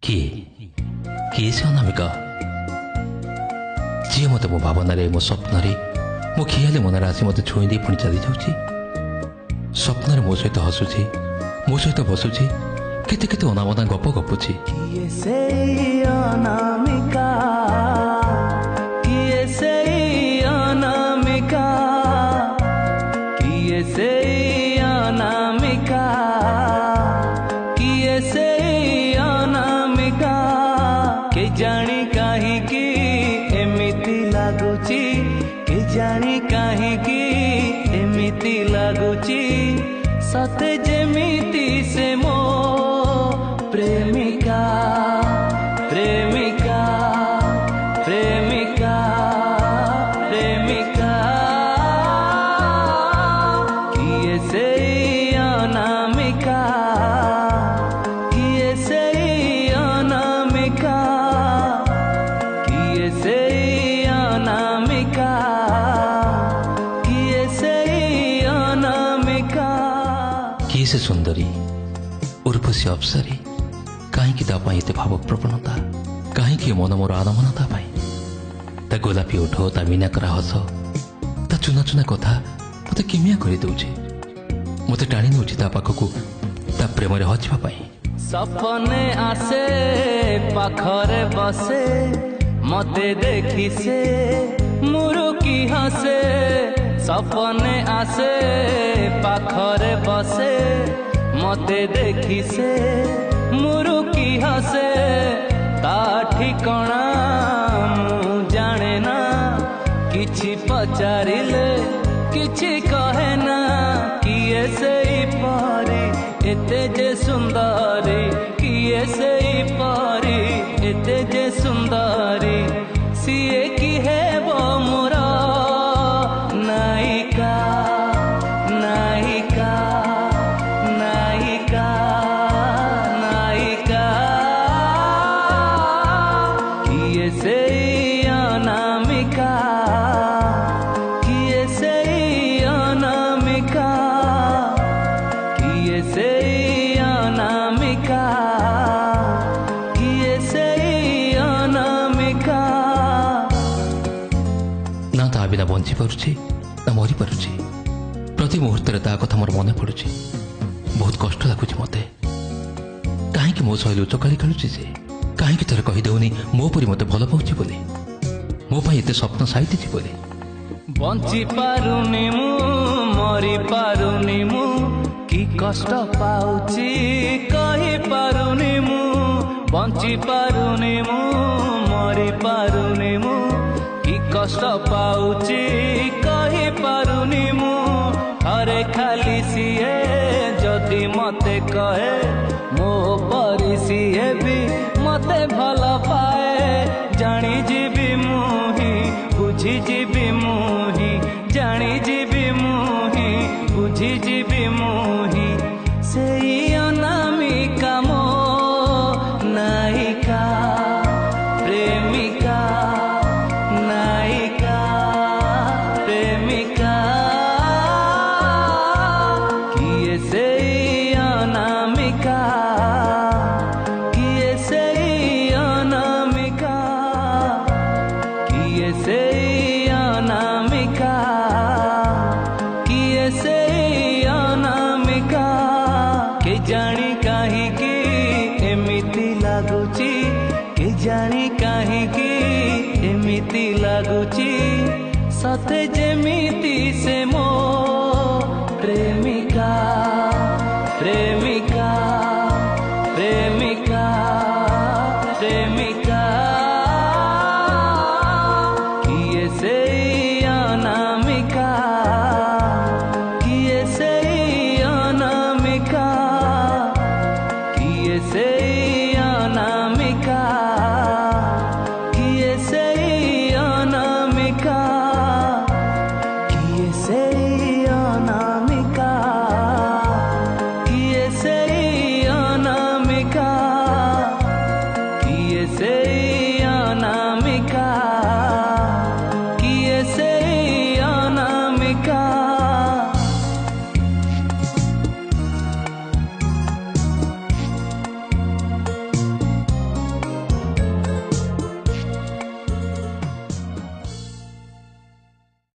किए किए से अनामिका जी मत मो भावन मो स्वप्न मो खियाले मनरे आसी मत छुई दे पुणी चली जाऊँगी स्वप्न मो सहित हसुची मो सहित बसुची केते केते अनामना गप गपुची जानी कहीं की एमिति लगुची के जानी कहीं की एमिति लगुची सते जेमिति से मो प्रेमिका प्रेमिका प्रेमिका प्रेमिका किए से अनामिका किए से अनामिका किए से अनामिका किए से अनामिका किए से सुंदरी उर्वशी अप्सरी कहीं एत भाव प्रवणता कहीं मन मोर आनमनता ता गोलापी ओठ ता मीनाकरा हस ता चुना चुना कथा मत किमिया कर दौचे मत टाणी नौची ता पाखकू ता प्रेम हजिबा सपने आसे पाखरे बसे मते देखी से मुरुकी हसे सपने आसे पाखरे बसे मते देखी से मुरुकी हसे ता ठिकणा मु जाने ना किछि पचारिले किछि कहे ना किए से पारी एते जे सुंदरी किए से पारी एते जे सुंदरी सीए की है वो मोरा नायिका नायिका नायिका नायिका किए से अनामिका किए से अनामिका किए से अनामिका किए से अनामिका ना ता बिना बंची पारुछि ना मरी पारुछि प्रति मुहूर्त ता कथा मोर मन पड़ुछि बहुत कष्ट लगुछि मते कहीं मो सहित चकाली खेलुछि से कहीं थे कही देउनी मो परी मते भल पाउछि बोली मो पाई एते स्वप्न साइतिछि बोली बंची पारुनी मु मरी पारुनी मु कि कष्ट पाउछि कहि पारुनी मु बंची पारुनी मु मरी पारुनी मु कि कष्ट पाउछि कहि पारुनी मु हरे खाली सीए जदि मते कहे मो परी सीए भी मते भल पाए जानी जीवी मुही बुझी जीवी मुही जानी जीवी मुही बुझी जीवी मुही से अनामिका मो नायिका प्रेमिका नायिका प्रेमिका किए से अनामिका किए से अनामिका किए से अनामिका किए से अनामिका के जानी कहीं की एमिति लगुची के जानी कहीं की एमिति लगुची सते जेमिति